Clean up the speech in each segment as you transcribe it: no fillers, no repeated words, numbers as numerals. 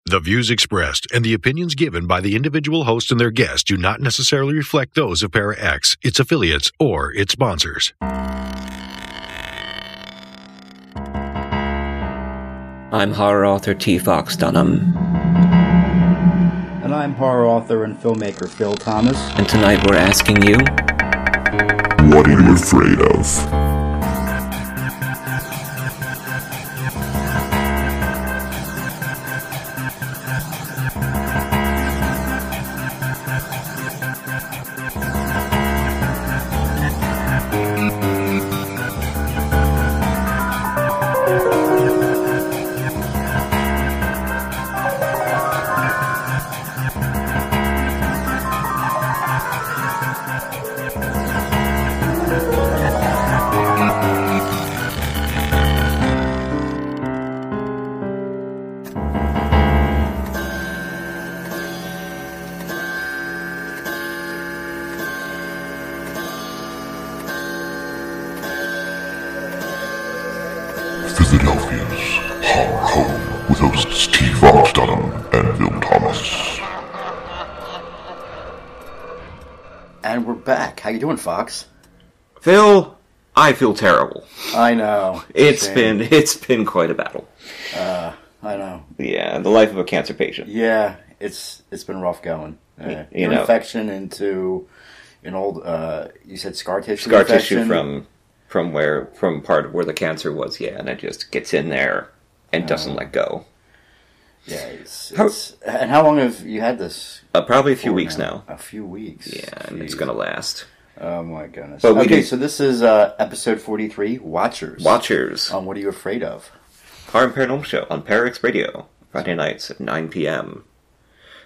The views expressed and the opinions given by the individual host and their guests do not necessarily reflect those of Para X, its affiliates, or its sponsors. I'm horror author T. Fox Dunham. And I'm horror author and filmmaker Phil Thomas. And tonight we're asking you... What are you afraid of? Philadelphia's horror home with hosts T. Fox Dunham and Phil Thomas. And we're back. How you doing, Fox? Phil, I feel terrible. I know. It's been quite a battle. I know. Yeah, the life of a cancer patient. Yeah, it's been rough going. Infection into an old, you said scar tissue. Scar infection? tissue from part of where the cancer was, yeah, and it just gets in there and doesn't let go. Yeah, and how long have you had this? Probably a few weeks now. A few weeks. Yeah, and it's gonna last. Oh my goodness. But so this is episode 43, Watchers. Watchers. What are you afraid of? Horror and Paranormal Show on Parax Radio, Friday nights at 9 p.m.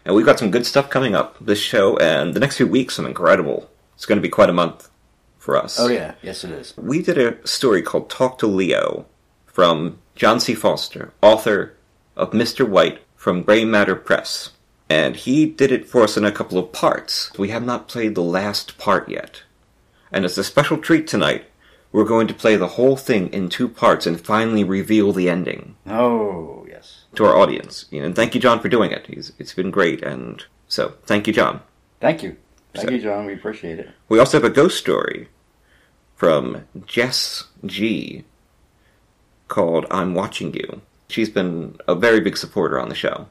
And we've got some good stuff coming up. This show and the next few weeks, some incredible. It's going to be quite a month for us. Oh yeah, yes it is. We did a story called Talk to Leo from John C. Foster, author of Mr. White from Gray Matter Press. And he did it for us in a couple of parts. We have not played the last part yet. And as a special treat tonight, we're going to play the whole thing in 2 parts and finally reveal the ending. Oh, yes. To our audience. And thank you, John, for doing it. It's been great. And so, thank you, John. Thank you. Thank you, John. We appreciate it. We also have a ghost story from Jess G. called I'm Watching You. She's been a very big supporter on the show,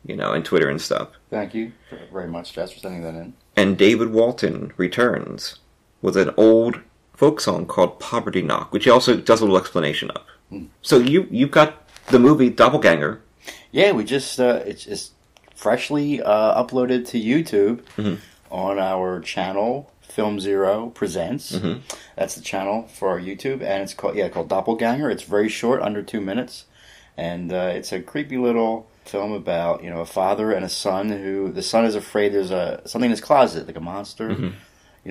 and Twitter and stuff. Thank you very much, Jess, for sending that in. And David Walton returns with an old folk song called Poverty Knock, which he also does a little explanation of. So you've got the movie Doppelganger. Yeah, we just, it's freshly uploaded to YouTube on our channel, Film Zero Presents. That's the channel for our YouTube, and it's called Doppelganger. It's very short, under 2 minutes, and it's a creepy little film about a father and a son who the son is afraid there's something in his closet, like a monster.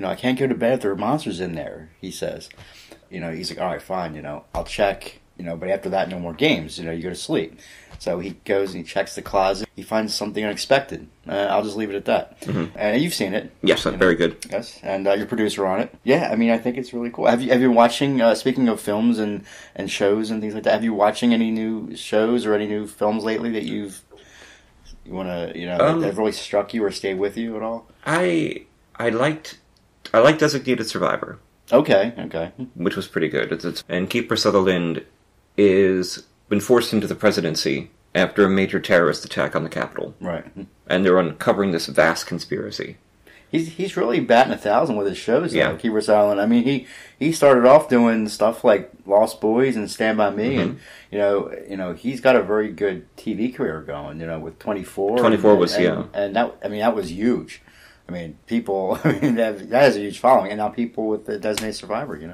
I can't go to bed if there are monsters in there, he says. He's like, all right, fine, I'll check, but after that, no more games, you go to sleep. So he goes and he checks the closet. He finds something unexpected. I'll just leave it at that. And you've seen it. Yes, very good. Yes, and you're producer on it. Yeah, I think it's really cool. Have you been watching, speaking of films and shows and things like that, have you watching any new shows or any new films lately that you want to, that have really struck you or stayed with you at all? I liked Designated Survivor. Okay. Which was pretty good. And Kiefer Sutherland is been forced into the presidency after a major terrorist attack on the Capitol. Right. And they're uncovering this vast conspiracy. He's really batting 1,000 with his shows, though, yeah. Kiefer Sutherland. He started off doing stuff like Lost Boys and Stand By Me, and he's got a very good TV career going. With 24. 24 and that was huge. People, that has a huge following, and now people with the Designated Survivor, You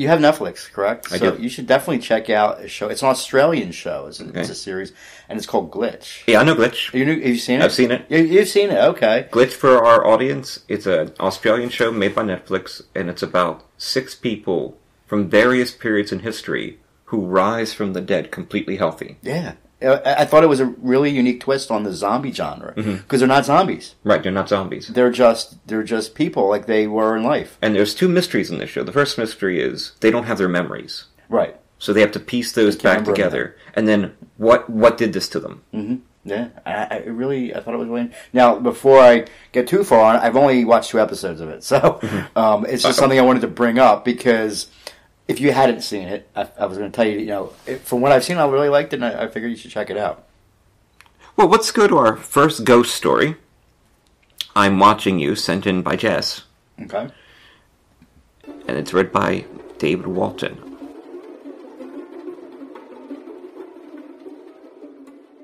have Netflix, correct? I do. You should definitely check out a show. It's an Australian show. It's a series, and it's called Glitch. Yeah, I know Glitch. Have you seen it? I've seen it. You've seen it, okay. Glitch, for our audience, it's an Australian show made by Netflix, and it's about 6 people from various periods in history who rise from the dead completely healthy. Yeah. I thought it was a really unique twist on the zombie genre, because they're not zombies. Right, they're not zombies. They're just people like they were in life. And there's 2 mysteries in this show. The first mystery is they don't have their memories. Right. So they have to piece those back together. And then what did this to them? Mm-hmm. Yeah, I thought it was really... Now, before I get too far on it, I've only watched 2 episodes of it, so it's just something I wanted to bring up, because if you hadn't seen it, I was going to tell you, from what I've seen, I really liked it, and I figured you should check it out. Well, let's go to our first ghost story. I'm Watching You, sent in by Jess. Okay. And it's read by David Walton.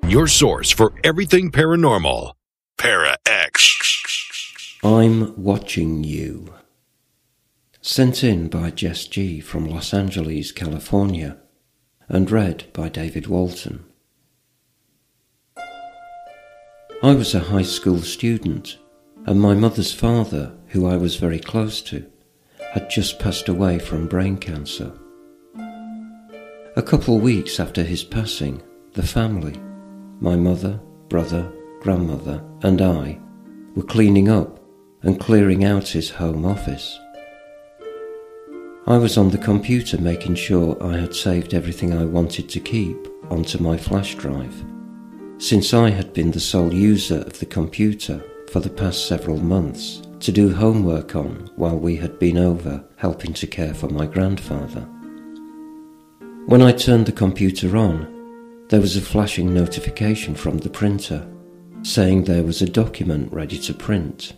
Your source for everything paranormal. Para X. I'm Watching You. Sent in by Jess G. from Los Angeles, California, and read by David Walton. I was a high school student, and my mother's father, who I was very close to, had just passed away from brain cancer. A couple weeks after his passing, the family, my mother, brother, grandmother, and I, were cleaning up and clearing out his home office. I was on the computer making sure I had saved everything I wanted to keep onto my flash drive, since I had been the sole user of the computer for the past several months to do homework on while we had been over helping to care for my grandfather. When I turned the computer on, there was a flashing notification from the printer saying there was a document ready to print.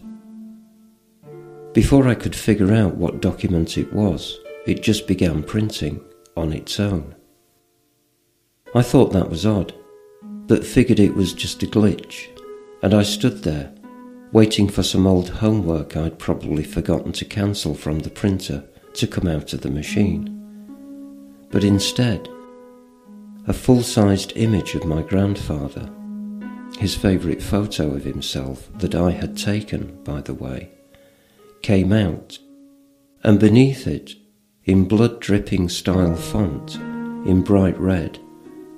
Before I could figure out what document it was, it just began printing on its own. I thought that was odd, but figured it was just a glitch, and I stood there, waiting for some old homework I'd probably forgotten to cancel from the printer to come out of the machine. But instead, a full-sized image of my grandfather, his favourite photo of himself that I had taken, by the way, came out, and beneath it, in blood-dripping style font, in bright red,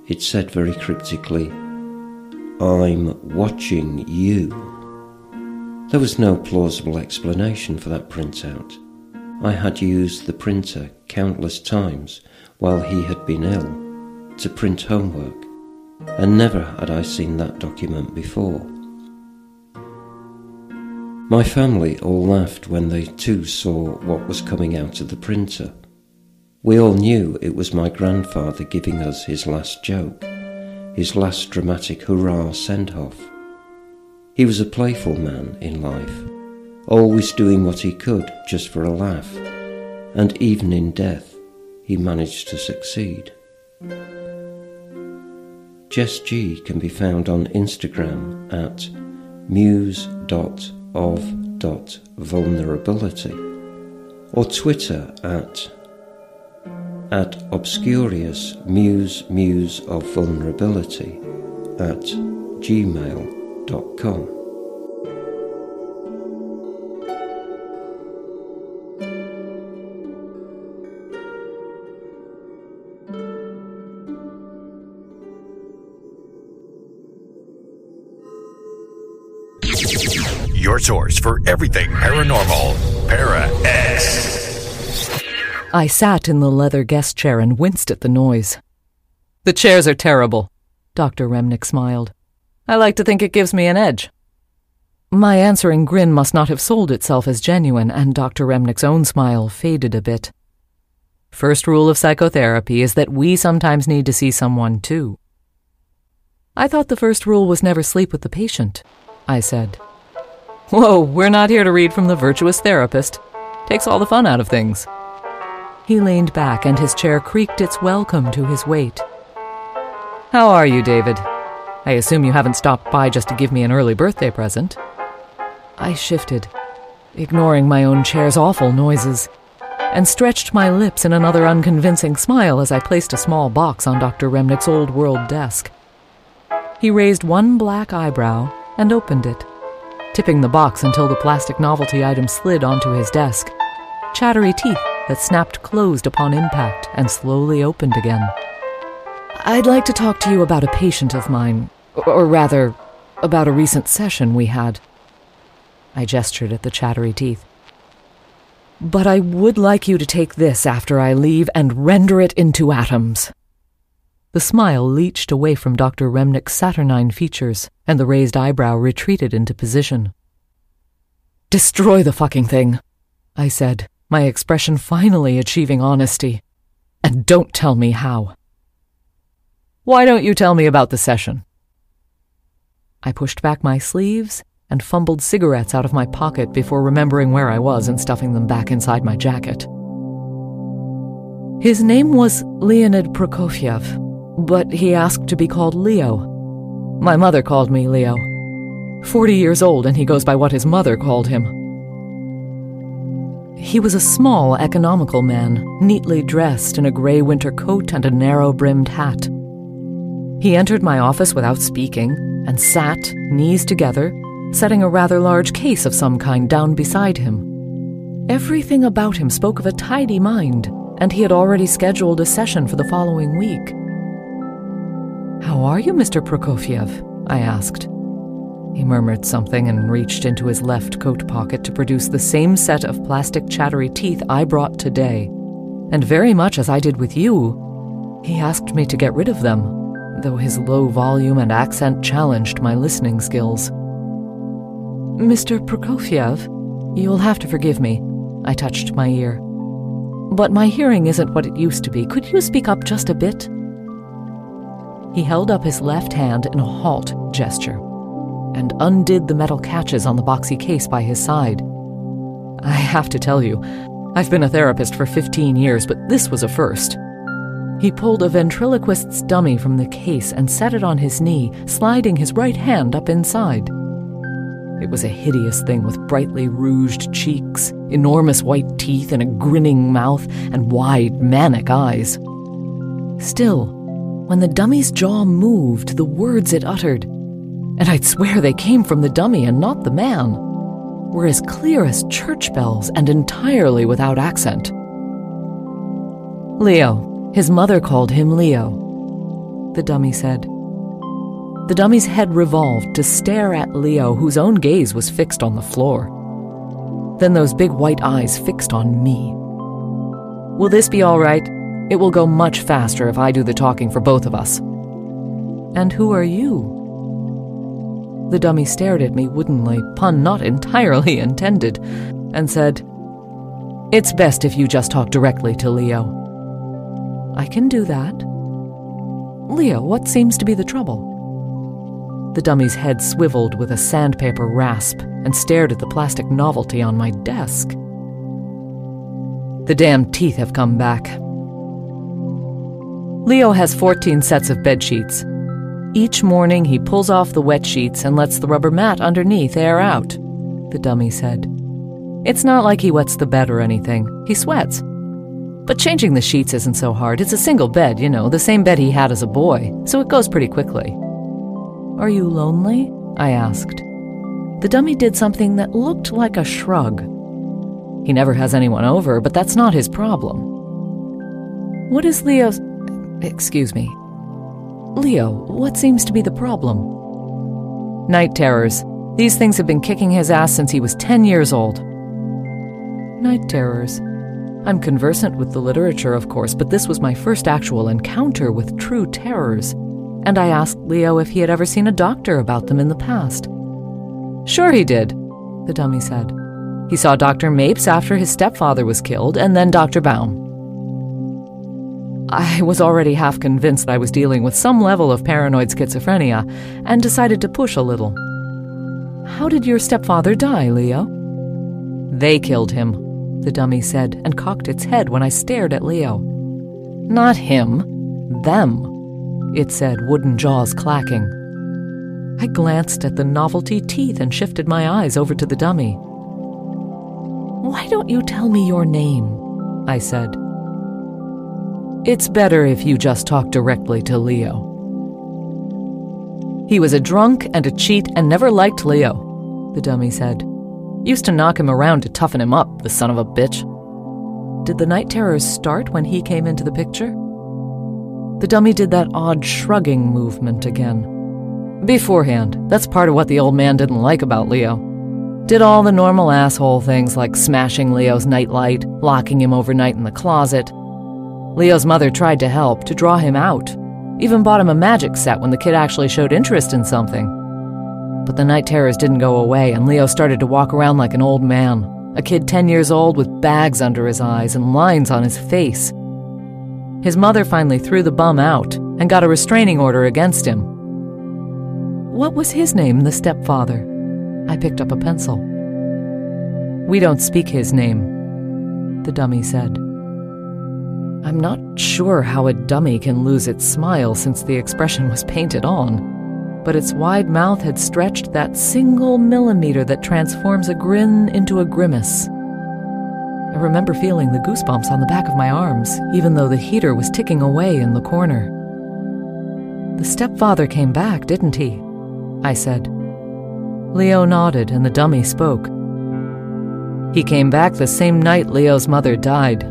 it said very cryptically, "I'm watching you." There was no plausible explanation for that printout. I had used the printer countless times while he had been ill to print homework, and never had I seen that document before. My family all laughed when they too saw what was coming out of the printer. We all knew it was my grandfather giving us his last joke, his last dramatic hurrah send-off. He was a playful man in life, always doing what he could just for a laugh, and even in death, he managed to succeed. Jess G can be found on Instagram at muse.of.vulnerability or Twitter at obscurious muse of vulnerability at gmail.com. Your source for everything paranormal. Para X. I sat in the leather guest chair and winced at the noise. "The chairs are terrible," Dr. Remnick smiled. "I like to think it gives me an edge." My answering grin must not have sold itself as genuine, and Dr. Remnick's own smile faded a bit. First rule of psychotherapy is that we sometimes need to see someone, too. "I thought the first rule was never sleep with the patient," I said. "Whoa, we're not here to read from the virtuous therapist. Takes all the fun out of things." He leaned back and his chair creaked its welcome to his weight. "How are you, David? I assume you haven't stopped by just to give me an early birthday present." I shifted, ignoring my own chair's awful noises, and stretched my lips in another unconvincing smile as I placed a small box on Dr. Remnick's old-world desk. He raised one black eyebrow and opened it, tipping the box until the plastic novelty item slid onto his desk, chattery teeth that snapped closed upon impact and slowly opened again. "I'd like to talk to you about a patient of mine, or rather, about a recent session we had." I gestured at the chattery teeth. But I would like you to take this after I leave and render it into atoms." The smile leached away from Dr. Remnick's saturnine features, and the raised eyebrow retreated into position. "Destroy the fucking thing," I said, my expression finally achieving honesty. "And don't tell me how." "Why don't you tell me about the session?" I pushed back my sleeves and fumbled cigarettes out of my pocket before remembering where I was and stuffing them back inside my jacket. His name was Leonid Prokofiev, but he asked to be called Leo. My mother called me Leo. 40 years old, and he goes by what his mother called him. He was a small, economical man, neatly dressed in a gray winter coat and a narrow-brimmed hat. He entered my office without speaking and sat, knees together, setting a rather large case of some kind down beside him. Everything about him spoke of a tidy mind, and he had already scheduled a session for the following week. "How are you, Mr. Prokofiev?" I asked. He murmured something and reached into his left coat pocket to produce the same set of plastic chattery teeth I brought today. And very much as I did with you, he asked me to get rid of them, though his low volume and accent challenged my listening skills. "Mr. Prokofiev, you'll have to forgive me," I touched my ear. "But my hearing isn't what it used to be. Could you speak up just a bit?" He held up his left hand in a halt gesture and undid the metal catches on the boxy case by his side. I have to tell you, I've been a therapist for 15 years, but this was a first. He pulled a ventriloquist's dummy from the case and set it on his knee, sliding his right hand up inside. It was a hideous thing with brightly rouged cheeks, enormous white teeth, and a grinning mouth, and wide, manic eyes. Still, when the dummy's jaw moved, the words it uttered, and I'd swear they came from the dummy and not the man, were as clear as church bells and entirely without accent. "Leo. His mother called him Leo," the dummy said. The dummy's head revolved to stare at Leo, whose own gaze was fixed on the floor. Then those big white eyes fixed on me. "Will this be all right? It will go much faster if I do the talking for both of us." "And who are you?" The dummy stared at me woodenly, pun not entirely intended, and said, "It's best if you just talk directly to Leo." "I can do that." "Leo, what seems to be the trouble?" The dummy's head swiveled with a sandpaper rasp and stared at the plastic novelty on my desk. "The damn teeth have come back. Leo has 14 sets of bed sheets. Each morning he pulls off the wet sheets and lets the rubber mat underneath air out," the dummy said. "It's not like he wets the bed or anything. He sweats. But changing the sheets isn't so hard. It's a single bed, you know, the same bed he had as a boy, so it goes pretty quickly." "Are you lonely?" I asked. The dummy did something that looked like a shrug. "He never has anyone over, but that's not his problem." "What is Leo's... excuse me. Leo, what seems to be the problem?" "Night terrors. These things have been kicking his ass since he was 10 years old." "Night terrors. I'm conversant with the literature, of course, but this was my first actual encounter with true terrors, and I asked Leo if he had ever seen a doctor about them in the past. "Sure he did," the dummy said. "He saw Dr. Mapes after his stepfather was killed, and then Dr. Baum." I was already half convinced I was dealing with some level of paranoid schizophrenia, and decided to push a little. "How did your stepfather die, Leo?" "They killed him," the dummy said, and cocked its head when I stared at Leo. "Not him. Them," it said, wooden jaws clacking. I glanced at the novelty teeth and shifted my eyes over to the dummy. "Why don't you tell me your name?" I said. "It's better if you just talk directly to Leo." "He was a drunk and a cheat and never liked Leo," the dummy said. "Used to knock him around to toughen him up, the son of a bitch." "Did the night terrors start when he came into the picture?" The dummy did that odd shrugging movement again. "Beforehand. That's part of what the old man didn't like about Leo." Did all the normal asshole things like smashing Leo's nightlight, locking him overnight in the closet. Leo's mother tried to help, to draw him out. Even bought him a magic set when the kid actually showed interest in something. But the night terrors didn't go away, and Leo started to walk around like an old man. A kid 10 years old with bags under his eyes and lines on his face. His mother finally threw the bum out and got a restraining order against him. What was his name, the stepfather? I picked up a pencil. We don't speak his name, the dummy said. I'm not sure how a dummy can lose its smile since the expression was painted on, but its wide mouth had stretched that single millimeter that transforms a grin into a grimace. I remember feeling the goosebumps on the back of my arms, even though the heater was ticking away in the corner. The stepfather came back, didn't he? I said. Leo nodded, and the dummy spoke. He came back the same night Leo's mother died.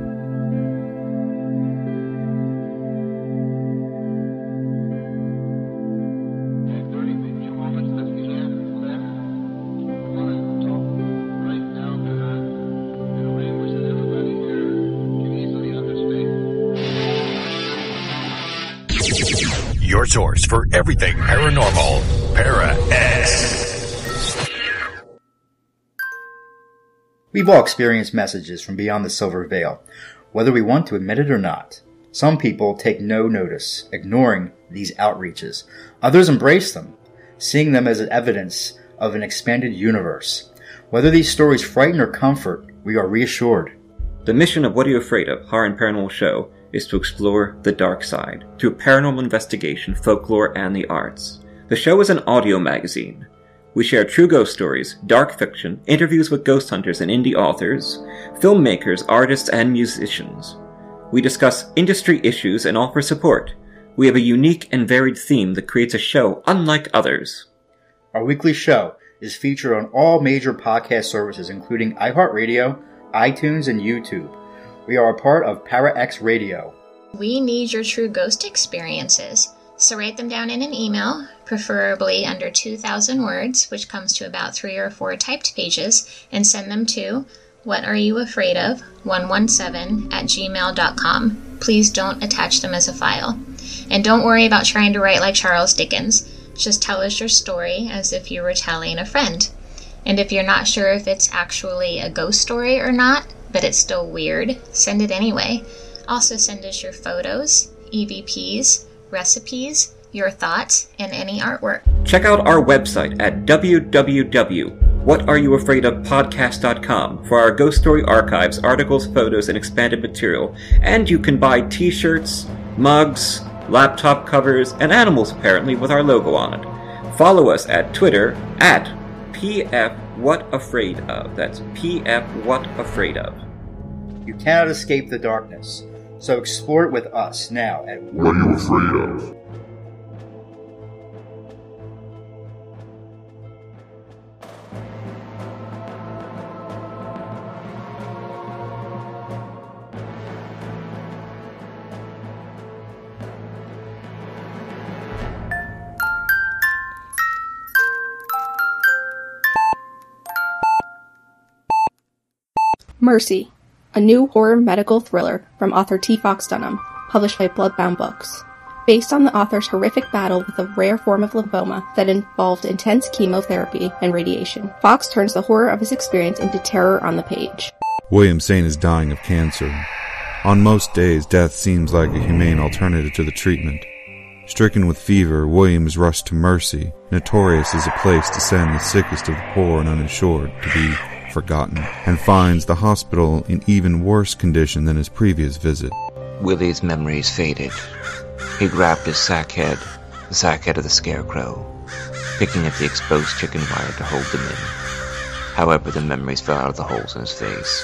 Your source for everything paranormal, Para-X. We've all experienced messages from beyond the silver veil, whether we want to admit it or not. Some people take no notice, ignoring these outreaches. Others embrace them, seeing them as evidence of an expanded universe. Whether these stories frighten or comfort, we are reassured. The mission of What Are You Afraid Of? Horror and Paranormal Show is to explore the dark side through paranormal investigation, folklore, and the arts. The show is an audio magazine. We share true ghost stories, dark fiction, interviews with ghost hunters and indie authors, filmmakers, artists, and musicians. We discuss industry issues and offer support. We have a unique and varied theme that creates a show unlike others. Our weekly show is featured on all major podcast services, including iHeartRadio, iTunes, and YouTube. We are a part of Para-X Radio. We need your true ghost experiences, so write them down in an email, preferably under 2,000 words, which comes to about 3 or 4 typed pages, and send them to whatareyouafraidof117@gmail.com. Please don't attach them as a file. And don't worry about trying to write like Charles Dickens. Just tell us your story as if you were telling a friend. And if you're not sure if it's actually a ghost story or not, but it's still weird, send it anyway. Also send us your photos, EVPs, recipes, your thoughts, and any artwork. Check out our website at www.whatareyouafraidofpodcast.com for our ghost story archives, articles, photos, and expanded material. And you can buy t-shirts, mugs, laptop covers, and animals apparently with our logo on it. Follow us at Twitter at PFWhatAfraidOf. That's PFWhatAfraidOf. You cannot escape the darkness, so explore it with us now at What Are You Afraid Of? Mercy, a new horror medical thriller from author T. Fox Dunham, published by Bloodbound Books. Based on the author's horrific battle with a rare form of lymphoma that involved intense chemotherapy and radiation, Fox turns the horror of his experience into terror on the page. William Saint is dying of cancer. On most days, death seems like a humane alternative to the treatment. Stricken with fever, William is rushed to Mercy, notorious as a place to send the sickest of the poor and uninsured to be forgotten, and finds the hospital in even worse condition than his previous visit. Willie's memories faded. He grabbed his sack head, the sack head of the scarecrow, picking at the exposed chicken wire to hold them in. However, the memories fell out of the holes in his face.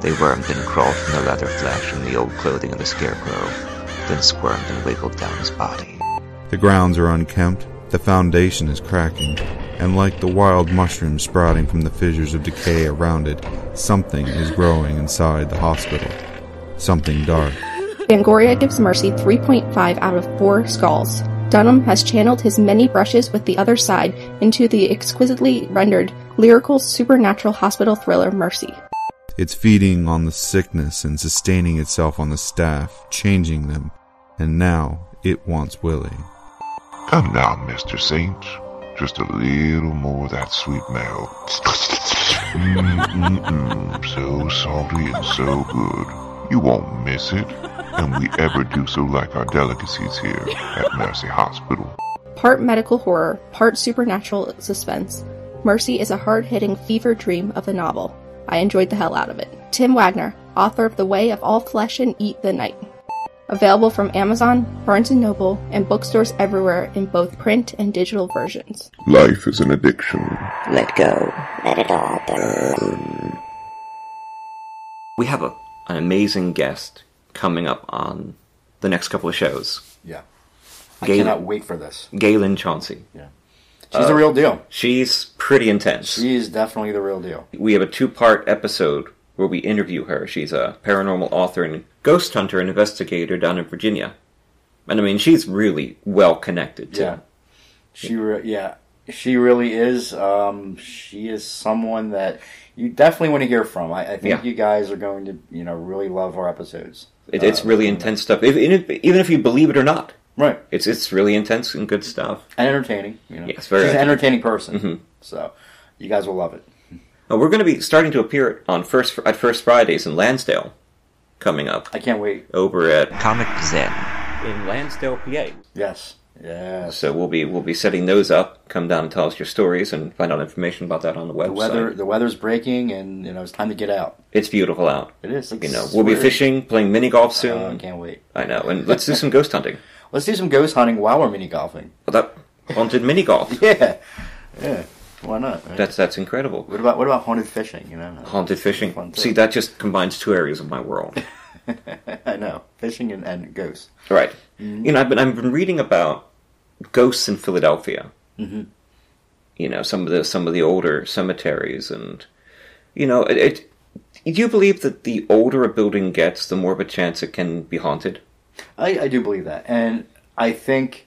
They wormed and crawled from the leather flesh and the old clothing of the scarecrow, then squirmed and wiggled down his body. The grounds are unkempt, the foundation is cracking, and like the wild mushrooms sprouting from the fissures of decay around it, something is growing inside the hospital. Something dark. Fangoria gives Mercy 3.5 out of 4 skulls. Dunham has channeled his many brushes with the other side into the exquisitely rendered lyrical supernatural hospital thriller Mercy. It's feeding on the sickness and sustaining itself on the staff, changing them, and now it wants Willie. Come now, Mr. Saint. Just a little more of that sweet milk. So salty and so good. You won't miss it. And we ever do so like our delicacies here at Mercy Hospital. Part medical horror, part supernatural suspense, Mercy is a hard-hitting fever dream of a novel. I enjoyed the hell out of it. Tim Wagner, author of The Way of All Flesh and Eat the Night. Available from Amazon, Barnes & Noble, and bookstores everywhere in both print and digital versions. Life is an addiction. Let go. Let it all burn. We have an amazing guest coming up on the next couple of shows. Yeah. I cannot wait for this. Galen Chauncey. Yeah. She's the real deal. She's pretty intense. She is definitely the real deal. We have a 2-part episode where we interview her. She's a paranormal author and ghost hunter and investigator down in Virginia. And I mean, she's really well connected, too. Yeah. She really is. She is someone that you definitely want to hear from. I think you guys are going to, really love our episodes. It's really intense stuff, even if you believe it or not. Right. It's really intense and good stuff. And entertaining. Yes, very She's an entertaining person. Mm-hmm. So, you guys will love it. We're going to be starting to appear at First Fridays in Lansdale coming up. I can't wait. Over at Comic Zen in Lansdale, PA. Yes. Yeah. So we'll be setting those up. Come down and tell us your stories and find out information about that on the website. The weather's breaking, and it's time to get out. It's beautiful out. It is. We'll be fishing, playing mini golf soon. I can't wait. I know, and let's do some ghost hunting. Let's do some ghost hunting while we're mini golfing. Well, that haunted mini golf. Yeah. Why not? Right? That's incredible. What about haunted fishing? Haunted fishing. See, that just combines 2 areas of my world. I know, fishing and ghosts. Right. Mm-hmm. I've been reading about ghosts in Philadelphia. Mm-hmm. Some of the older cemeteries, and do you believe that the older a building gets, the more of a chance it can be haunted? I do believe that, and I think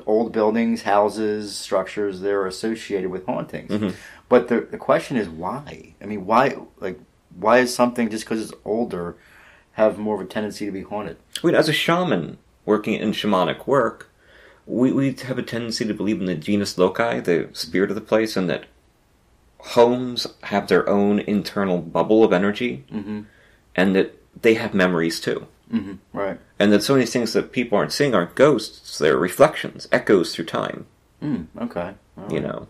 old buildings, houses, structures, they're associated with hauntings. Mm-hmm. But the question is why? I mean, why is something, just because it's older, have more of a tendency to be haunted? As a shaman working in shamanic work, we have a tendency to believe in the genus loci, the spirit of the place, and that homes have their own internal bubble of energy, mm-hmm. and that they have memories too. Mm-hmm. Right. And that so many things that people aren't seeing aren't ghosts, they're reflections, echoes through time. Okay. Right.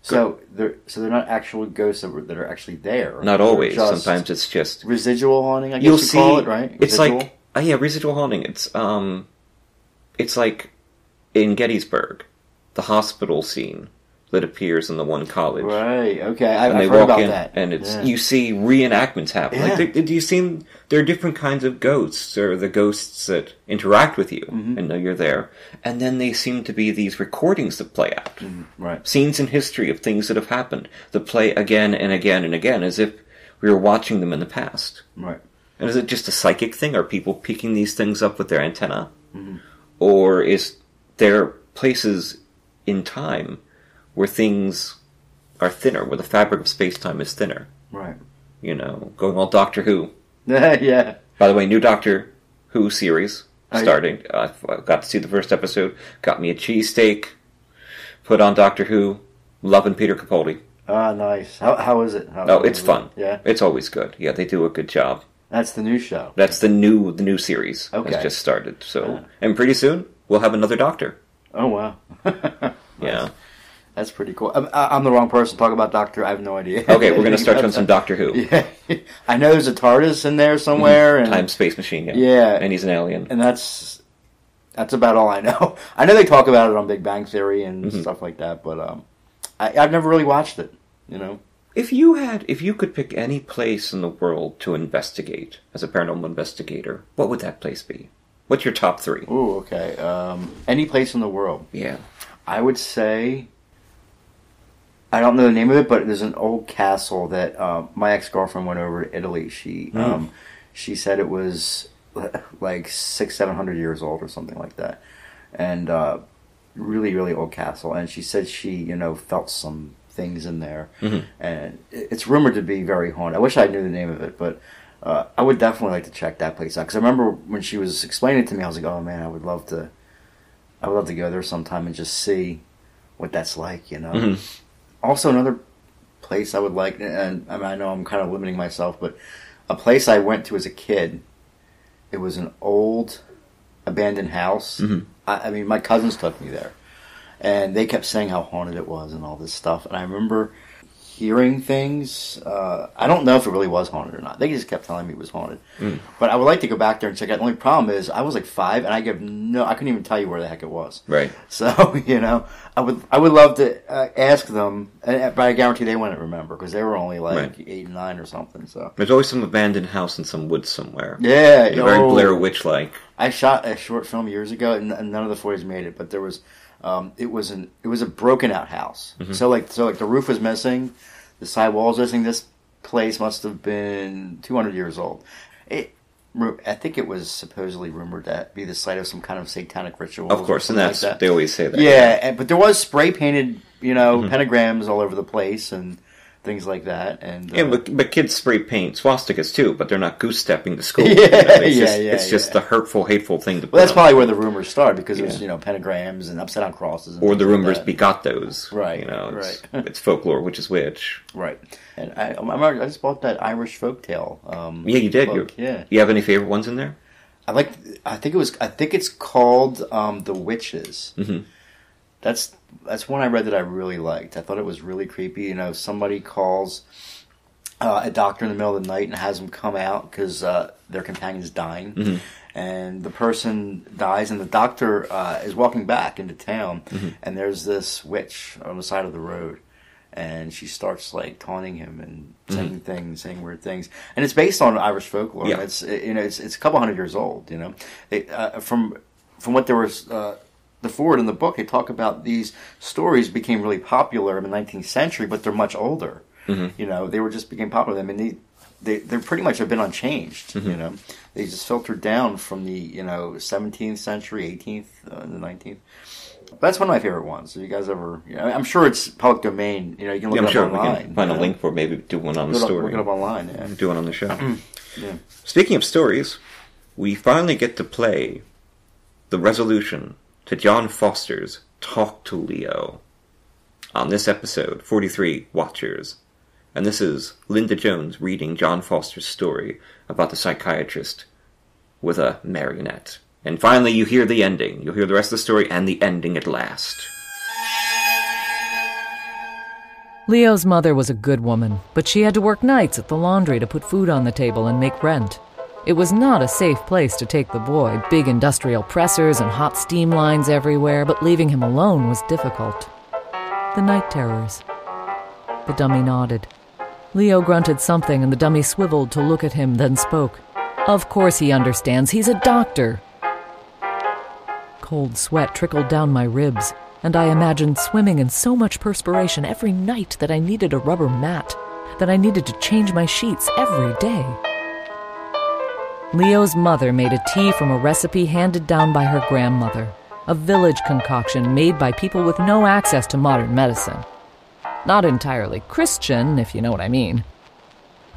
So they're not actual ghosts that are actually there. Not always. Sometimes it's just residual haunting, I guess you call it, right? It's like residual haunting. It's like in Gettysburg, the hospital scene that appears in the one college. Right, okay. I've heard about that. And you see reenactments happen. Yeah. Do you see there are different kinds of ghosts. There are the ghosts that interact with you mm-hmm. and know you're there. And then they seem to be these recordings that play out. Mm-hmm. Right. Scenes in history of things that have happened that play again and again and again as if we were watching them in the past. Right. And is it just a psychic thing? Are people picking these things up with their antenna? Mm-hmm. Or is there places in time where things are thinner, where the fabric of space-time is thinner? Right. Going all Doctor Who. Yeah. By the way, new Doctor Who series starting. I got to see the first episode. Got me a cheesesteak. Put on Doctor Who. Loving Peter Capaldi. Ah, nice. How is it? It's fun. Yeah. It's always good. Yeah, they do a good job. That's the new show. That's the new series. Okay. Has just started. So, and pretty soon we'll have another Doctor. Oh wow. Yeah. That's pretty cool. I'm the wrong person to talk about Doctor. I have no idea. Okay, we're going to start doing some Doctor Who. Yeah. I know there's a TARDIS in there somewhere. Mm-hmm. Time space machine, yeah. Yeah. And he's an alien. And that's about all I know. I know they talk about it on Big Bang Theory and mm-hmm. stuff like that, but I've never really watched it, If you could pick any place in the world to investigate as a paranormal investigator, what would that place be? What's your top 3? Ooh, okay. Any place in the world. Yeah. I would say, I don't know the name of it, but there's an old castle that my ex-girlfriend went over to Italy. She said it was like 600-700 years old or something like that. And really, really old castle, and she said she, felt some things in there, and it's rumored to be very haunted. I wish I knew the name of it, but I would definitely like to check that place out, because I remember when she was explaining it to me, I was like, oh man, I would love to go there sometime and just see what that's like, Also, another place I would like, and I know I'm kind of limiting myself, but a place I went to as a kid, it was an old abandoned house. I mean, my cousins took me there, and they kept saying how haunted it was and all this stuff, and I remember hearing things. I don't know if it really was haunted or not. They just kept telling me it was haunted. But I would like to go back there and check it out. The only problem is I was like 5, and I couldn't even tell you where the heck it was. Right. So, I would love to ask them, but I guarantee they wouldn't remember, because they were only like 8 and 9 or something. So there's always some abandoned house in some woods somewhere. Yeah. Very Blair Witch-like. I shot a short film years ago, and none of the footage made it, but there was... it was a broken out house. So like the roof was missing, the side walls missing. This place must have been 200 years old. I think it was supposedly rumored to be the site of some kind of satanic ritual. Of course, and that's they always say that. Yeah, but there was spray painted, pentagrams all over the place and things like that. And but kids spray paint swastikas too, but they're not goose stepping to school. It's just the hurtful, hateful thing to put. Well, that's probably where the rumors started, because it was pentagrams and upside down crosses. And or the rumors like begot those. Right. It's folklore, which is which. Right. And I just bought that Irish folktale. Yeah, you did. Book. Yeah. You have any favorite ones in there? I think it's called The Witches. That's one I read that I really liked. I thought it was really creepy. Somebody calls a doctor in the middle of the night and has them come out because their companion's dying. And the person dies, and the doctor is walking back into town, and there's this witch on the side of the road. And she starts like taunting him and saying things, saying weird things, and it's based on Irish folklore. Yeah. It's a couple hundred years old. From what there was the forward in the book, they talk about these stories became really popular in the 19th century, but they're much older. They became popular. I mean, they pretty much have been unchanged. They just filtered down from the 17th century, 18th, and the 19th. That's one of my favorite ones. If you guys ever, I'm sure it's public domain. You can look it up online. We can find a link for maybe do one on the story. Look it up online. Yeah. Do one on the show. Speaking of stories, we finally get to play the resolution to John Foster's Talk to Leo on this episode, 43 Watchers. And this is Linda Jones reading John Foster's story about the psychiatrist with a marionette. And finally, you hear the ending. You'll hear the rest of the story and the ending at last. Leo's mother was a good woman, but she had to work nights at the laundry to put food on the table and make rent. It was not a safe place to take the boy, big industrial pressers and hot steam lines everywhere, but leaving him alone was difficult. The night terrors. The dummy nodded. Leo grunted something, and the dummy swiveled to look at him, then spoke. Of course he understands. He's a doctor. Cold sweat trickled down my ribs, and I imagined swimming in so much perspiration every night that I needed a rubber mat, that I needed to change my sheets every day. Leo's mother made a tea from a recipe handed down by her grandmother, a village concoction made by people with no access to modern medicine. Not entirely Christian, if you know what I mean.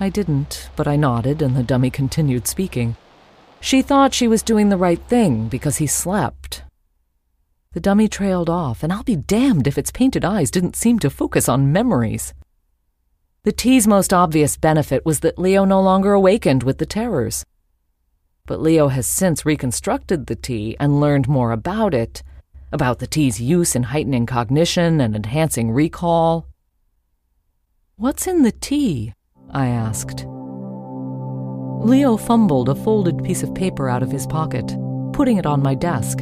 I didn't, but I nodded, and the dummy continued speaking. She thought she was doing the right thing because he slept. The dummy trailed off, and I'll be damned if its painted eyes didn't seem to focus on memories. The tea's most obvious benefit was that Leo no longer awakened with the terrors. But Leo has since reconstructed the tea and learned more about it, about the tea's use in heightening cognition and enhancing recall. "What's in the tea?" I asked. Leo fumbled a folded piece of paper out of his pocket, putting it on my desk.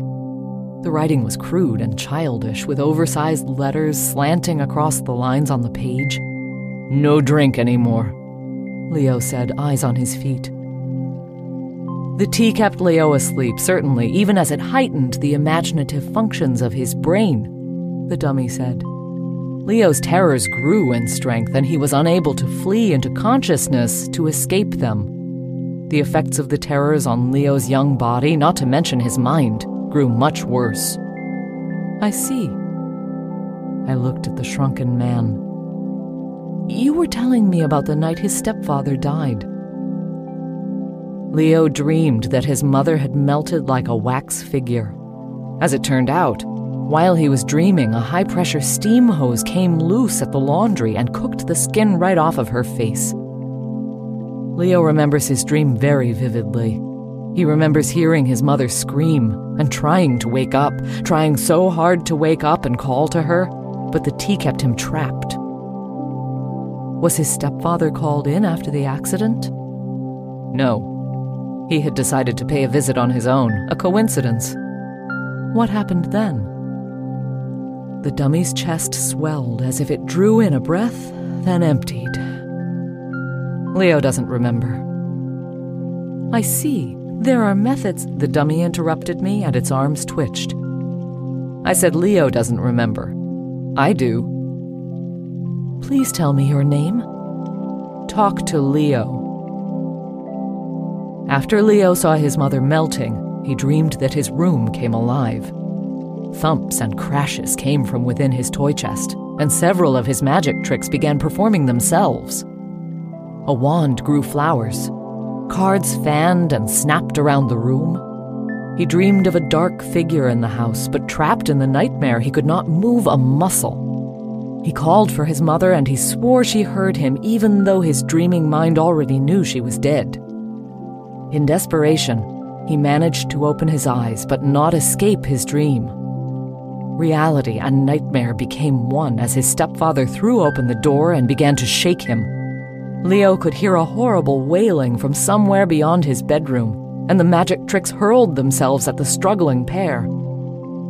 The writing was crude and childish, with oversized letters slanting across the lines on the page. "No drink anymore," Leo said, eyes on his feet. The tea kept Leo asleep, certainly, even as it heightened the imaginative functions of his brain, the dummy said. Leo's terrors grew in strength, and he was unable to flee into consciousness to escape them. The effects of the terrors on Leo's young body, not to mention his mind, grew much worse. I see. I looked at the shrunken man. You were telling me about the night his stepfather died. Leo dreamed that his mother had melted like a wax figure. As it turned out, while he was dreaming, a high-pressure steam hose came loose at the laundry and cooked the skin right off of her face. Leo remembers his dream very vividly. He remembers hearing his mother scream and trying to wake up, trying so hard to wake up and call to her, but the tea kept him trapped. Was his stepfather called in after the accident? No. He had decided to pay a visit on his own, a coincidence. What happened then? The dummy's chest swelled as if it drew in a breath, then emptied. Leo doesn't remember. I see. There are methods. The dummy interrupted me and its arms twitched. I said Leo doesn't remember. I do. Please tell me your name. Talk to Leo. After Leo saw his mother melting, he dreamed that his room came alive. Thumps and crashes came from within his toy chest, and several of his magic tricks began performing themselves. A wand grew flowers. Cards fanned and snapped around the room. He dreamed of a dark figure in the house, but trapped in the nightmare, he could not move a muscle. He called for his mother, and he swore she heard him, even though his dreaming mind already knew she was dead. In desperation, he managed to open his eyes, but not escape his dream. Reality and nightmare became one as his stepfather threw open the door and began to shake him. Leo could hear a horrible wailing from somewhere beyond his bedroom, and the magic tricks hurled themselves at the struggling pair.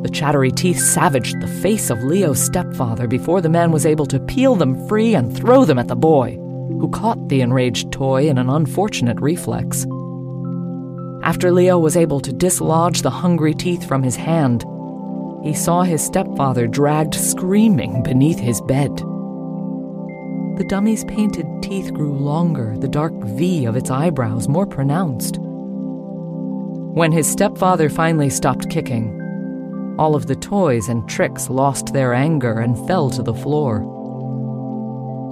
The chattery teeth savaged the face of Leo's stepfather before the man was able to peel them free and throw them at the boy, who caught the enraged toy in an unfortunate reflex. After Leo was able to dislodge the hungry teeth from his hand, he saw his stepfather dragged screaming beneath his bed. The dummy's painted teeth grew longer, the dark V of its eyebrows more pronounced. When his stepfather finally stopped kicking, all of the toys and tricks lost their anger and fell to the floor.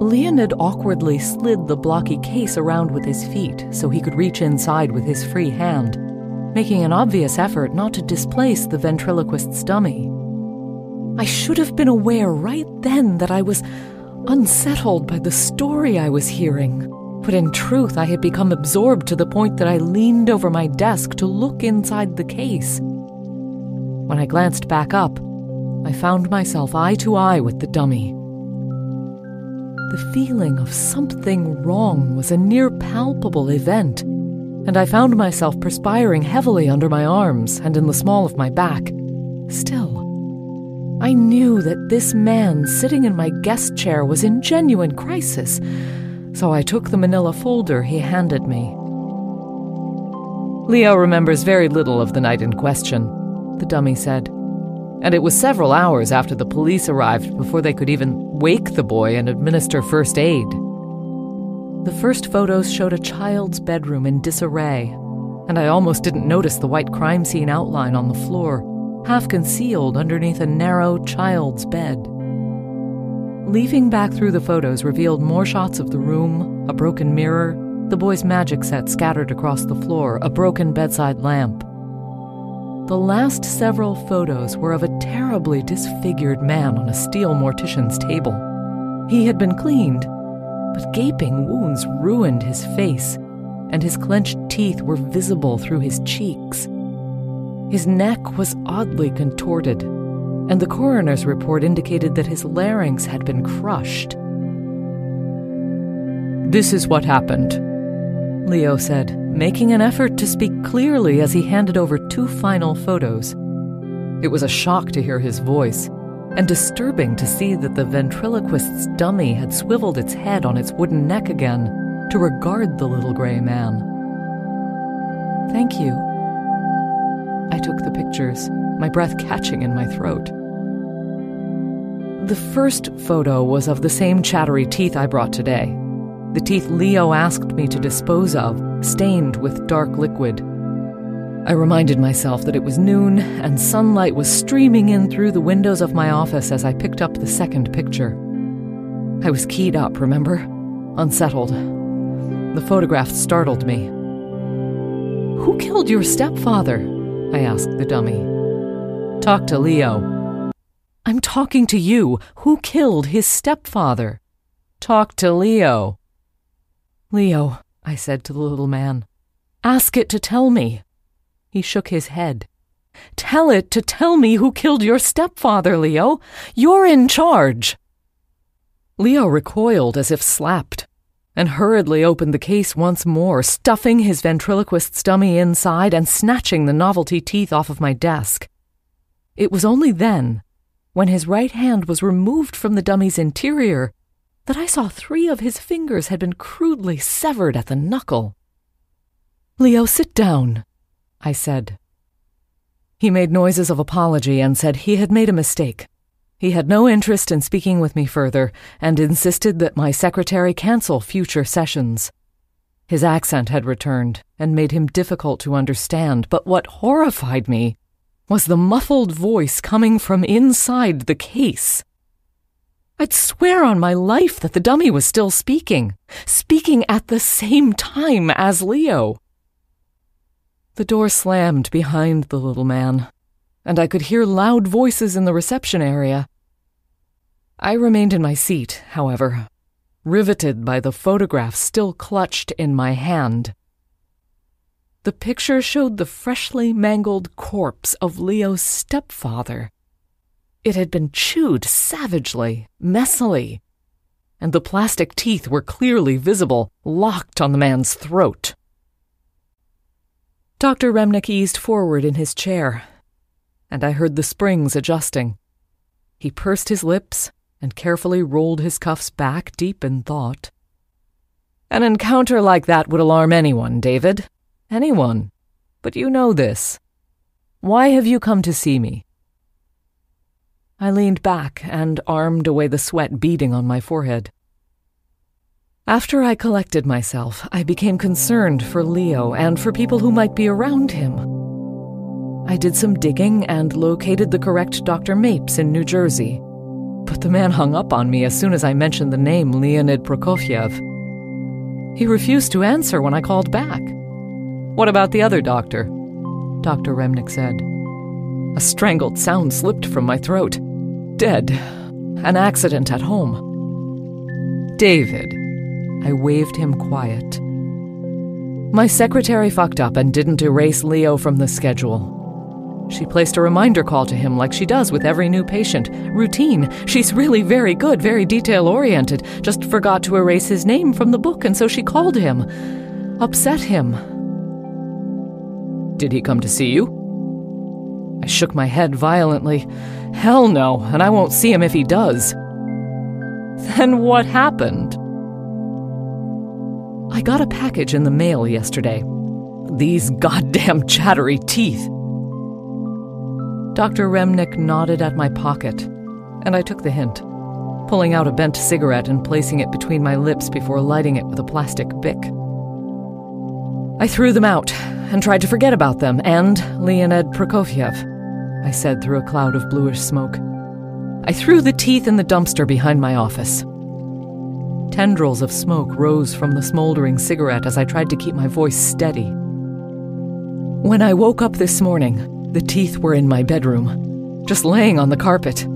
Leonid awkwardly slid the blocky case around with his feet so he could reach inside with his free hand, making an obvious effort not to displace the ventriloquist's dummy. I should have been aware right then that I was unsettled by the story I was hearing, but in truth I had become absorbed to the point that I leaned over my desk to look inside the case. When I glanced back up, I found myself eye to eye with the dummy. The feeling of something wrong was a near-palpable event, and I found myself perspiring heavily under my arms and in the small of my back. Still, I knew that this man sitting in my guest chair was in genuine crisis, so I took the manila folder he handed me. Leo remembers very little of the night in question, the dummy said, and it was several hours after the police arrived before they could even wake the boy and administer first aid. The first photos showed a child's bedroom in disarray, and I almost didn't notice the white crime scene outline on the floor, half concealed underneath a narrow child's bed. Leafing back through the photos revealed more shots of the room, a broken mirror, the boy's magic set scattered across the floor, a broken bedside lamp. The last several photos were of a terribly disfigured man on a steel mortician's table. He had been cleaned, but gaping wounds ruined his face, and his clenched teeth were visible through his cheeks. His neck was oddly contorted, and the coroner's report indicated that his larynx had been crushed. "This is what happened," Leo said, making an effort to speak clearly as he handed over 2 final photos. It was a shock to hear his voice, and disturbing to see that the ventriloquist's dummy had swiveled its head on its wooden neck again to regard the little gray man. "Thank you." I took the pictures, my breath catching in my throat. The first photo was of the same chattery teeth I brought today. The teeth Leo asked me to dispose of, stained with dark liquid. I reminded myself that it was noon and sunlight was streaming in through the windows of my office as I picked up the second picture. I was keyed up, remember? Unsettled. The photograph startled me. "Who killed your stepfather?" I asked the dummy. "Talk to Leo." "I'm talking to you. Who killed his stepfather?" "Talk to Leo." "Leo," I said to the little man. "Ask it to tell me." He shook his head. "Tell it to tell me who killed your stepfather, Leo. You're in charge." Leo recoiled as if slapped, and hurriedly opened the case once more, stuffing his ventriloquist's dummy inside and snatching the novelty teeth off of my desk. It was only then, when his right hand was removed from the dummy's interior, that I saw 3 of his fingers had been crudely severed at the knuckle. "Leo, sit down," I said. He made noises of apology and said he had made a mistake. He had no interest in speaking with me further and insisted that my secretary cancel future sessions. His accent had returned and made him difficult to understand, but what horrified me was the muffled voice coming from inside the case. I'd swear on my life that the dummy was still speaking at the same time as Leo. The door slammed behind the little man, and I could hear loud voices in the reception area. I remained in my seat, however, riveted by the photograph still clutched in my hand. The picture showed the freshly mangled corpse of Leo's stepfather. It had been chewed savagely, messily, and the plastic teeth were clearly visible, locked on the man's throat. Dr. Remnick eased forward in his chair, and I heard the springs adjusting. He pursed his lips and carefully rolled his cuffs back, deep in thought. "An encounter like that would alarm anyone, David. Anyone. But you know this. Why have you come to see me?" I leaned back and armed away the sweat beading on my forehead. After I collected myself, I became concerned for Leo and for people who might be around him. I did some digging and located the correct Dr. Mapes in New Jersey, but the man hung up on me as soon as I mentioned the name Leonid Prokofiev. He refused to answer when I called back. "What about the other doctor?" Dr. Remnick said. A strangled sound slipped from my throat. "Dead. An accident at home." "David." I waved him quiet. My secretary fucked up and didn't erase Leo from the schedule. She placed a reminder call to him like she does with every new patient. Routine. She's really very good, very detail-oriented. Just forgot to erase his name from the book, and so she called him. Upset him. "Did he come to see you?" I shook my head violently. "Hell no, and I won't see him if he does." "Then what happened?" "I got a package in the mail yesterday. These goddamn chattery teeth." Dr. Remnick nodded at my pocket, and I took the hint, pulling out a bent cigarette and placing it between my lips before lighting it with a plastic bic. "I threw them out and tried to forget about them and Leonid Prokofiev," I said through a cloud of bluish smoke. "I threw the teeth in the dumpster behind my office." Tendrils of smoke rose from the smoldering cigarette as I tried to keep my voice steady. "When I woke up this morning, the teeth were in my bedroom, just laying on the carpet.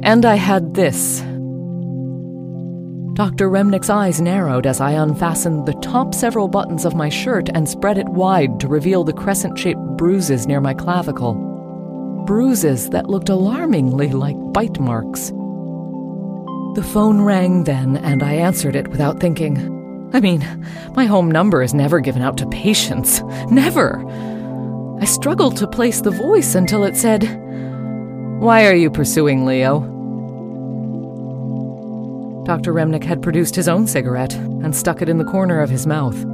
And I had this." Dr. Remnick's eyes narrowed as I unfastened the top several buttons of my shirt and spread it wide to reveal the crescent-shaped bruises near my clavicle. Bruises that looked alarmingly like bite marks. The phone rang then, and I answered it without thinking. I mean, my home number is never given out to patients. Never! I struggled to place the voice until it said, "Why are you pursuing Leo?" Dr. Remnick had produced his own cigarette and stuck it in the corner of his mouth.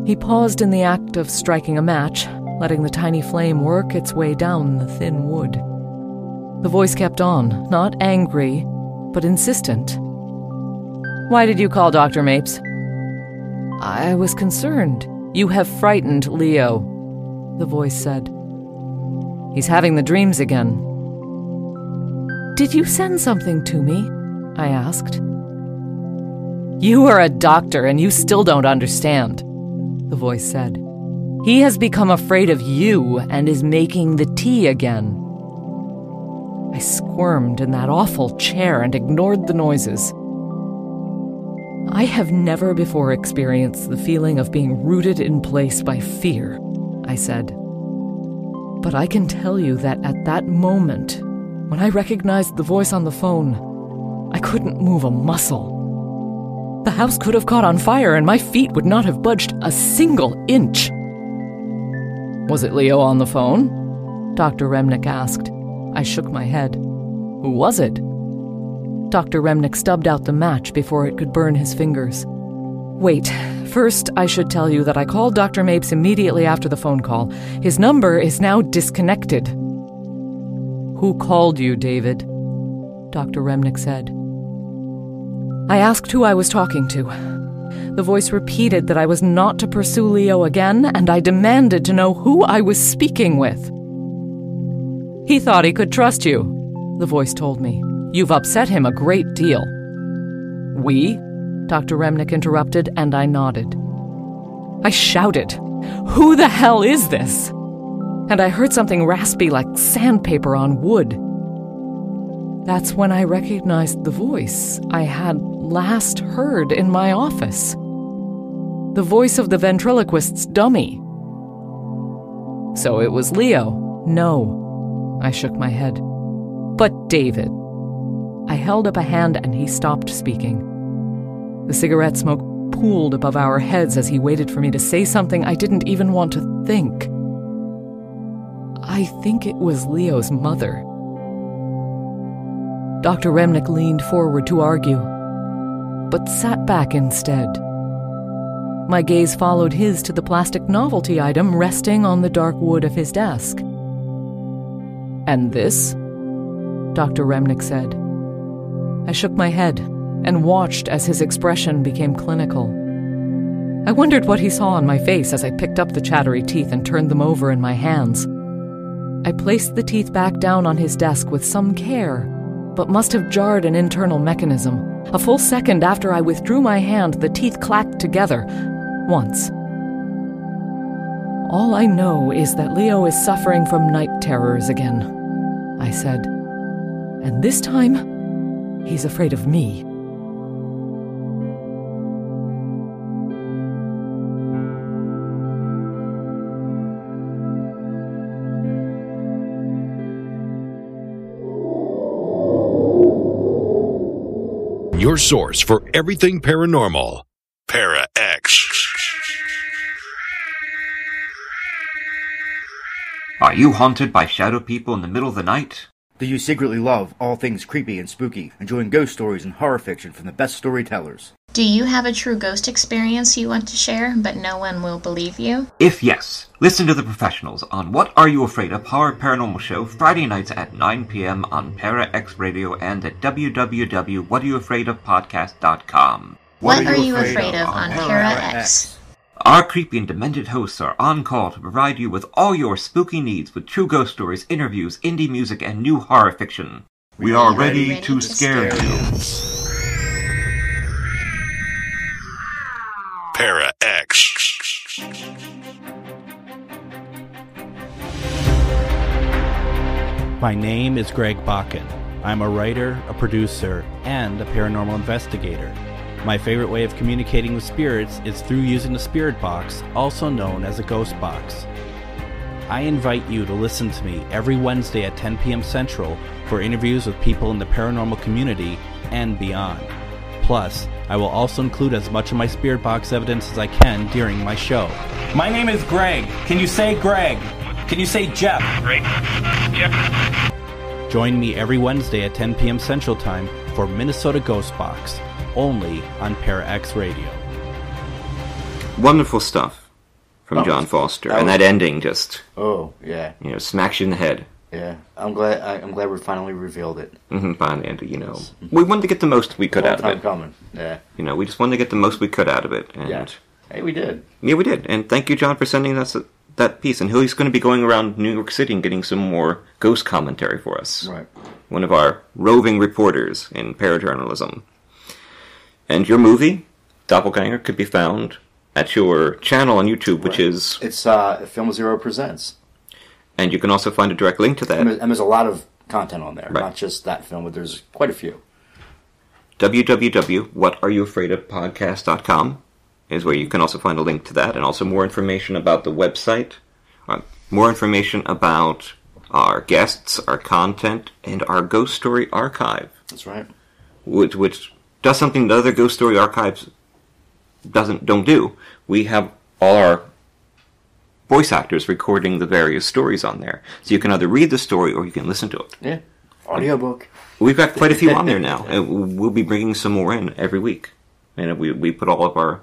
He paused in the act of striking a match, letting the tiny flame work its way down the thin wood. The voice kept on, not angry, but insistent. "Why did you call Dr. Mapes?" "I was concerned. You have frightened Leo." the voice said. He's having the dreams again. Did you send something to me? I asked. You are a doctor and you still don't understand, the voice said. He has become afraid of you and is making the tea again. I squirmed in that awful chair and ignored the noises. I have never before experienced the feeling of being rooted in place by fear, I said. But I can tell you that at that moment, when I recognized the voice on the phone, I couldn't move a muscle. The house could have caught on fire and my feet would not have budged a single inch. Was it Leo on the phone? Dr. Remnick asked. I shook my head. Who was it? Dr. Remnick stubbed out the match before it could burn his fingers. Wait, first I should tell you that I called Dr. Mapes immediately after the phone call. His number is now disconnected. Who called you, David? Dr. Remnick said. I asked who I was talking to. The voice repeated that I was not to pursue Leo again, and I demanded to know who I was speaking with. He thought he could trust you, the voice told me. You've upset him a great deal. We? Dr. Remnick interrupted, and I nodded. I shouted, Who the hell is this? And I heard something raspy like sandpaper on wood. That's when I recognized the voice I had last heard in my office. The voice of the ventriloquist's dummy. So it was Leo. No. I shook my head. But David. I held up a hand and he stopped speaking. The cigarette smoke pooled above our heads as he waited for me to say something I didn't even want to think. I think it was Leo's mother. Dr. Remnick leaned forward to argue, but sat back instead. My gaze followed his to the plastic novelty item resting on the dark wood of his desk. And this? Dr. Remnick said. I shook my head and watched as his expression became clinical. I wondered what he saw on my face as I picked up the chattery teeth and turned them over in my hands. I placed the teeth back down on his desk with some care, but must have jarred an internal mechanism. A full second after I withdrew my hand, the teeth clacked together, once. All I know is that Leo is suffering from night terrors again, I said. And this time, he's afraid of me. Your source for everything paranormal. Para X. Are you haunted by shadow people in the middle of the night? Do you secretly love all things creepy and spooky, enjoying ghost stories and horror fiction from the best storytellers? Do you have a true ghost experience you want to share, but no one will believe you? If yes, listen to the professionals on What Are You Afraid Of? Horror Paranormal Show Friday nights at 9 p.m. on Para X Radio and at www.whatareyouafraidofpodcast.com. What Are You Afraid Of on Para X? Our creepy and demented hosts are on call to provide you with all your spooky needs with true ghost stories, interviews, indie music, and new horror fiction. We are ready to scare you. Para X. My name is Greg Bakken. I'm a writer, a producer, and a paranormal investigator. My favorite way of communicating with spirits is through using the spirit box, also known as a ghost box. I invite you to listen to me every Wednesday at 10 p.m. Central for interviews with people in the paranormal community and beyond. Plus, I will also include as much of my spirit box evidence as I can during my show. My name is Greg. Can you say Greg? Can you say Jeff? Greg. Jeff. Join me every Wednesday at 10 p.m. Central Time for Minnesota Ghost Box, only on Para X Radio. Wonderful stuff from John Foster, and that ending just smacks you in the head. Yeah, I'm glad we finally revealed it. Finally, we wanted to get the most we could out of it. Coming. Yeah, we just wanted to get the most we could out of it, and hey, we did. Yeah, we did, and thank you, John, for sending us that piece. And he's going to be going around New York City and getting some more ghost commentary for us. Right. One of our roving reporters in parajournalism. And your movie, Doppelganger, could be found at your channel on YouTube, which is... It's Film Zero Presents. And you can also find a direct link to that. And there's a lot of content on there, right. Not just that film, but there's quite a few. www.whatareyoufraidofpodcast.com is where you can also find a link to that, and also more information about the website, more information about our guests, our content, and our Ghost Story Archive. That's right. Which does something that other Ghost Story Archives don't do. We have all our voice actors recording the various stories on there. So you can either read the story or you can listen to it. Yeah. Audiobook. We've got quite a few on there now. And we'll be bringing some more in every week. And we put all of our...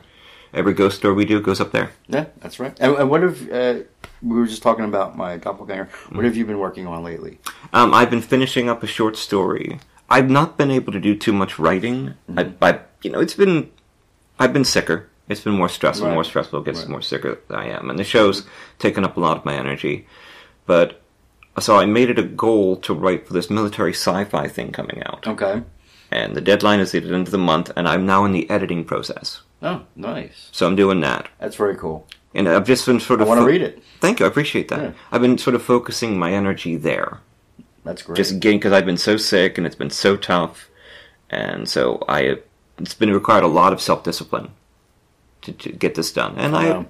Every ghost story we do goes up there. Yeah, that's right. And what have... we were just talking about my doppelganger. What have you been working on lately? I've been finishing up a short story. I've not been able to do too much writing. Mm-hmm. I've been sicker. It's been more stressful. Right. More stressful gets more sicker than I am. And the show's taken up a lot of my energy. But... So I made it a goal to write for this military sci-fi thing coming out. Okay. And the deadline is at the end of the month, and I'm now in the editing process. Oh, nice. So I'm doing that. That's very cool. And I've just been sort of... I want to read it. Thank you, I appreciate that. Yeah. I've been sort of focusing my energy there. That's great. Just again, because I've been so sick, and it's been so tough. And so it's been required a lot of self-discipline to get this done. And I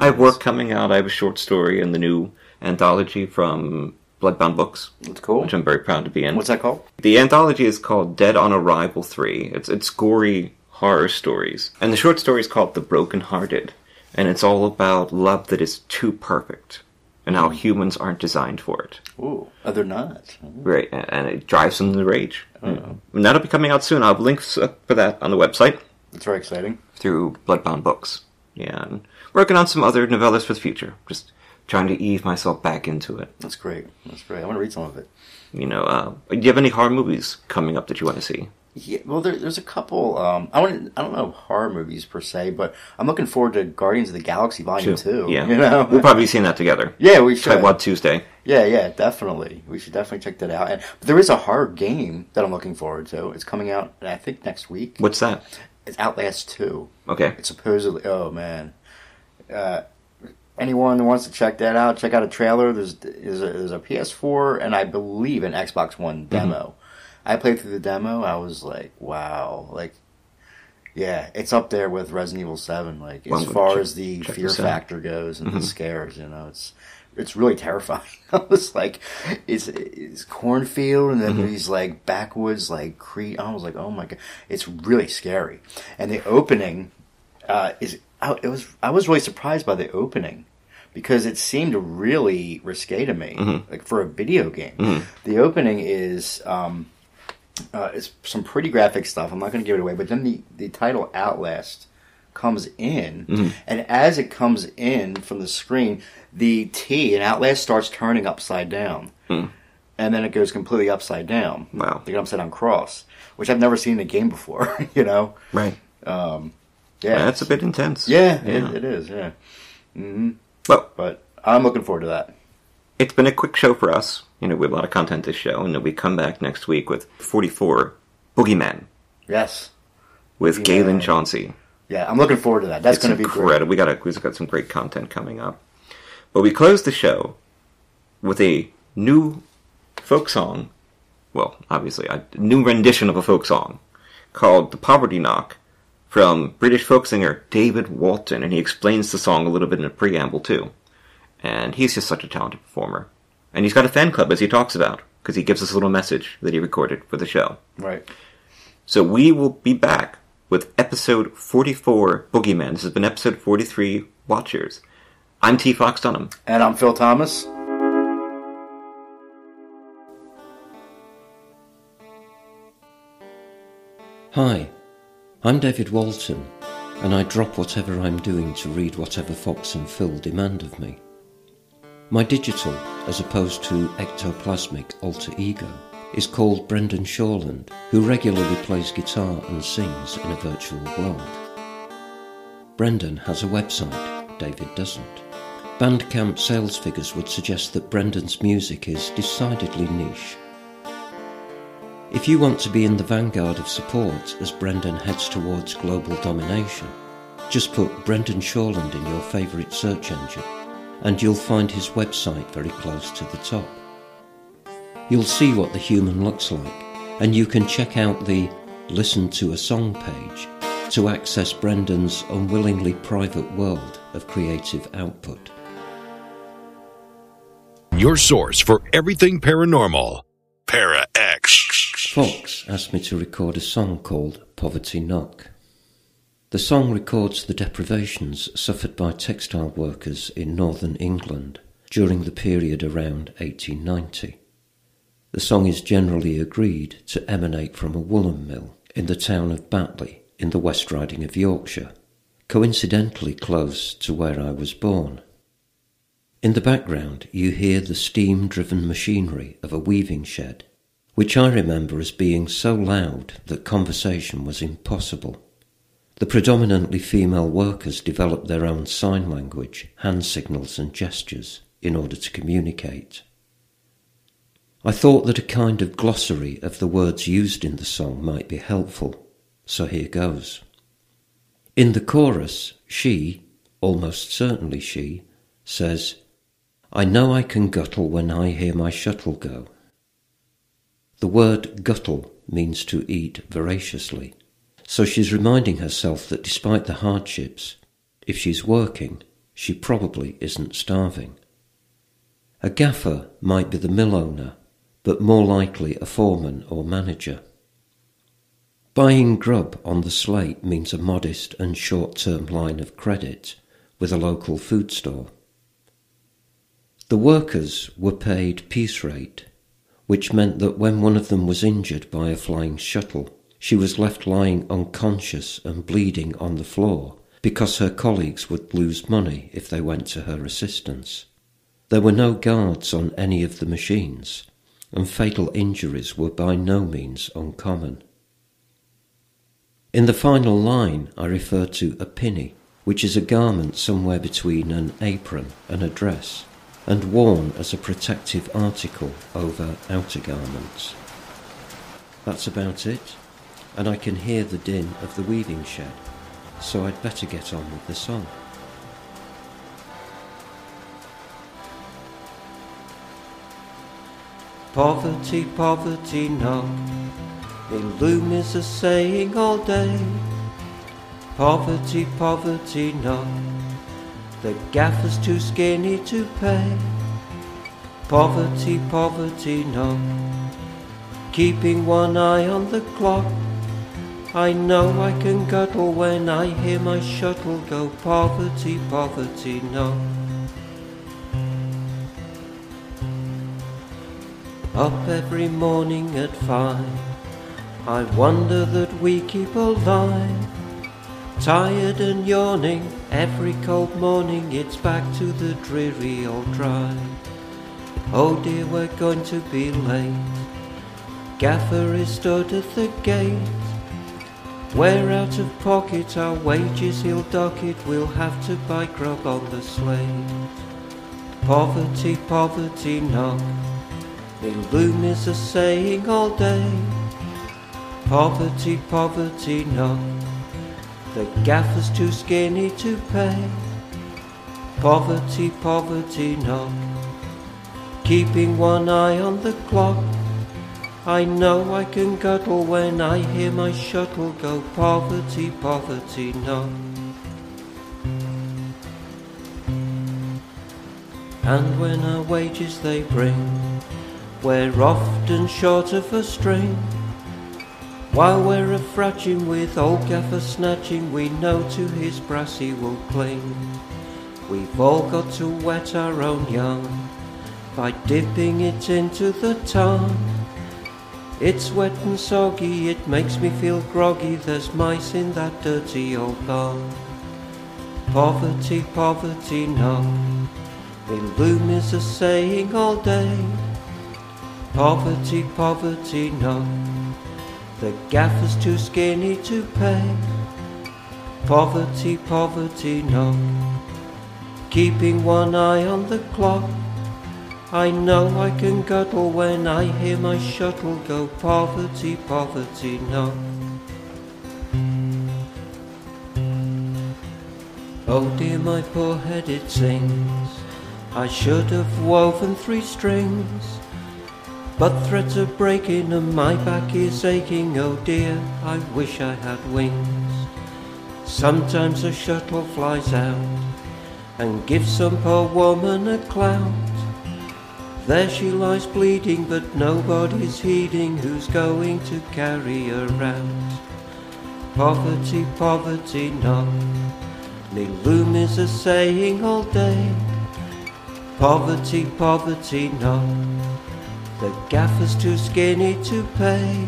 have work coming out. I have a short story in the new anthology from... Bloodbound Books. That's cool. Which I'm very proud to be in. What's that called? The anthology is called Dead on Arrival 3. It's gory horror stories. And the short story is called The Broken Hearted. And it's all about love that is too perfect. And how humans aren't designed for it. Ooh, they're not. Right, and it drives them to rage. And that'll be coming out soon. I'll have links for that on the website. That's very exciting. Through Bloodbound Books. Yeah, and working on some other novellas for the future. Just... trying to ease myself back into it. That's great. That's great. I want to read some of it. Do you have any horror movies coming up that you want to see? Yeah, well, there's a couple. I don't know horror movies per se, but I'm looking forward to Guardians of the Galaxy Volume 2. Yeah, we'll probably be seeing that together. Yeah, we should. Tightwad Tuesday. Yeah, definitely. We should definitely check that out. But there is a horror game that I'm looking forward to. It's coming out, I think, next week. What's that? It's Outlast 2. Okay. It's supposedly. Oh man. Anyone who wants to check that out, check out a trailer. There's a PS4 and I believe an Xbox One demo. Mm-hmm. I played through the demo. I was like, wow. Like, yeah, it's up there with Resident Evil 7. Like, as far as the fear factor goes and the scares, it's really terrifying. I was like, it's cornfield and then these like backwoods like I was like, oh my god, it's really scary. And the opening I was really surprised by the opening because it seemed really risque to me, like for a video game. Mm-hmm. The opening is it's some pretty graphic stuff. I'm not going to give it away, but then the title Outlast comes in, and as it comes in from the screen, the T in Outlast starts turning upside down, and then it goes completely upside down. Wow, like an upside down cross, which I've never seen in a game before. Right. Yeah, that's a bit intense. Yeah. It is. Yeah. Mm-hmm. Well, but I'm looking forward to that. It's been a quick show for us. We have a lot of content this show, and then we come back next week with 44 Boogeyman. Yes. With Galen Chauncey. Yeah, I'm looking forward to that. That's going to be great. We've got some great content coming up. But we close the show with a new folk song. Well, obviously, a new rendition of a folk song called The Poverty Knock, from British folk singer David Walton, and he explains the song a little bit in a preamble too. And he's just such a talented performer. And he's got a fan club, as he talks about, because he gives us a little message that he recorded for the show. Right. So we will be back with episode 44, Boogeyman. This has been episode 43, Watchers. I'm T. Fox Dunham. And I'm Phil Thomas. Hi. I'm David Walton, and I drop whatever I'm doing to read whatever Fox and Phil demand of me. My digital, as opposed to ectoplasmic alter ego, is called Brendan Shawland, who regularly plays guitar and sings in a virtual world. Brendan has a website, David doesn't, Bandcamp sales figures would suggest that Brendan's music is decidedly niche. If you want to be in the vanguard of support as Brendan heads towards global domination, just put Brendan Shawland in your favourite search engine, and you'll find his website very close to the top. You'll see what the human looks like, and you can check out the Listen to a Song page to access Brendan's unwillingly private world of creative output. Your source for everything paranormal. Para X. Fox asked me to record a song called Poverty Knock. The song records the deprivations suffered by textile workers in northern England during the period around 1890. The song is generally agreed to emanate from a woolen mill in the town of Batley in the West Riding of Yorkshire, coincidentally close to where I was born. In the background you hear the steam-driven machinery of a weaving shed, which I remember as being so loud that conversation was impossible. The predominantly female workers developed their own sign language, hand signals and gestures in order to communicate. I thought that a kind of glossary of the words used in the song might be helpful, so here goes. In the chorus, she, almost certainly she, says, "I know I can guttle when I hear my shuttle go." The word guttle means to eat voraciously, so she's reminding herself that despite the hardships, if she's working, she probably isn't starving. A gaffer might be the mill owner, but more likely a foreman or manager. Buying grub on the slate means a modest and short-term line of credit with a local food store. The workers were paid piece rate, which meant that when one of them was injured by a flying shuttle, she was left lying unconscious and bleeding on the floor because her colleagues would lose money if they went to her assistance. There were no guards on any of the machines, and fatal injuries were by no means uncommon. In the final line I refer to a pinny, which is a garment somewhere between an apron and a dress, and worn as a protective article over outer garments. That's about it, and I can hear the din of the weaving shed, so I'd better get on with the song. Poverty, poverty, knock. The loom is a saying all day. Poverty, poverty, knock. The gaffer's too skinny to pay. Poverty, poverty, knock. Keeping one eye on the clock. I know I can guttle when I hear my shuttle go. Poverty, poverty, knock. Up every morning at 5, I wonder that we keep alive. Tired and yawning, every cold morning it's back to the dreary old drive. Oh dear, we're going to be late. Gaffer is stood at the gate. We're out of pocket, our wages he'll dock it. We'll have to buy grub on the slate. Poverty, poverty, knock. The loom is a saying all day. Poverty, poverty, knock. The gaffer's too skinny to pay. Poverty, poverty, knock. Keeping one eye on the clock. I know I can guttle when I hear my shuttle go. Poverty, poverty, knock. And when our wages they bring, we're often short of a string. While we're a-fratching with old gaffer snatching, we know to his brass he will cling. We've all got to wet our own yarn by dipping it into the tarn. It's wet and soggy, it makes me feel groggy. There's mice in that dirty old barn. Poverty, poverty, knock. The loom is a saying all day. Poverty, poverty, knock. The gaffer's too skinny to pay. Poverty, poverty, knock. keeping one eye on the clock. I know I can cuddle when I hear my shuttle go poverty, poverty, knock. Oh dear, my poor head it sings. I should have woven 3 strings, but threads are breaking and my back is aching. Oh dear, I wish I had wings. Sometimes a shuttle flies out and gives some poor woman a clout. There she lies bleeding, but nobody's heeding who's going to carry her out. Poverty, poverty, knock. Me loom is a saying all day. Poverty, poverty, knock. The gaffer's too skinny to pay.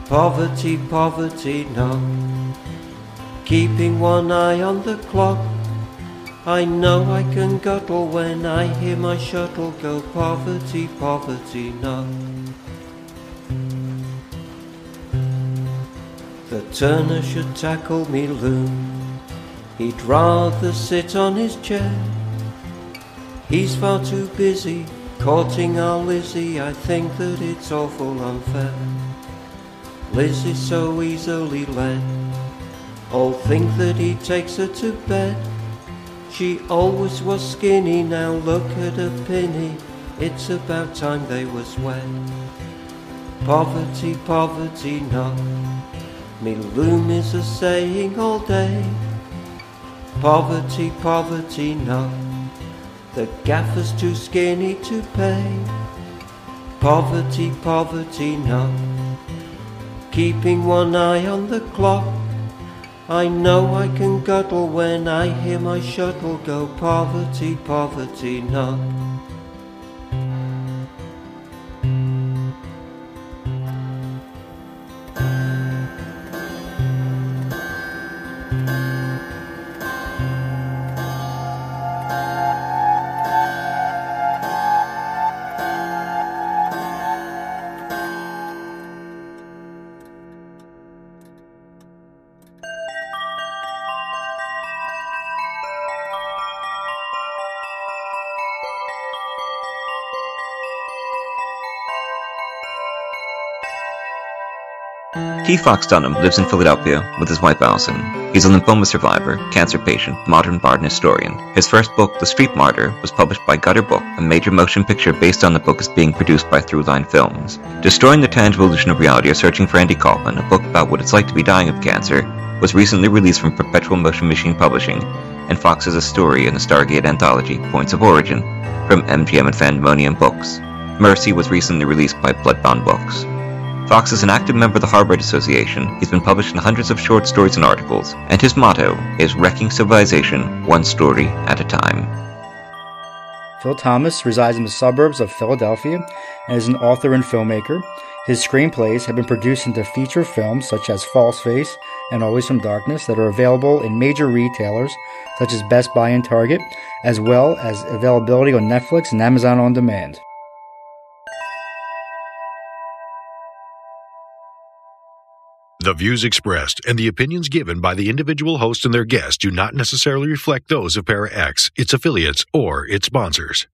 Poverty, poverty, knock. Keeping one eye on the clock. I know I can cuddle when I hear my shuttle go poverty, poverty, knock. The turner should tackle me loom. He'd rather sit on his chair. He's far too busy courting our Lizzie. I think that it's awful unfair. Liz is so easily led. All think that he takes her to bed. She always was skinny, now look at her pinny. It's about time they was wet. Poverty, poverty, knock. Me loom is a saying all day. Poverty, poverty, knock. The gaffer's too skinny to pay. Poverty, poverty, knock. Keeping one eye on the clock. I know I can cuddle when I hear my shuttle go poverty, poverty, knock. T. Fox Dunham lives in Philadelphia with his wife Allison. He's a lymphoma survivor, cancer patient, modern bard and historian. His first book, The Street Martyr, was published by Gutter Book. A major motion picture based on the book is being produced by Throughline Films. Destroying the Tangible Illusion of Reality or Searching for Andy Kaufman, a book about what it's like to be dying of cancer, was recently released from Perpetual Motion Machine Publishing, and Fox has a story in the Stargate anthology, Points of Origin, from MGM and Fandemonium Books. Mercy was recently released by Bloodbound Books. Fox is an active member of the Harvard Association. He's been published in hundreds of short stories and articles, and his motto is Wrecking Civilization, One Story at a Time. Phil Thomas resides in the suburbs of Philadelphia and is an author and filmmaker. His screenplays have been produced into feature films such as False Face and Always from Darkness that are available in major retailers such as Best Buy and Target, as well as availability on Netflix and Amazon On Demand. The views expressed and the opinions given by the individual host and their guests do not necessarily reflect those of Para X, its affiliates, or its sponsors.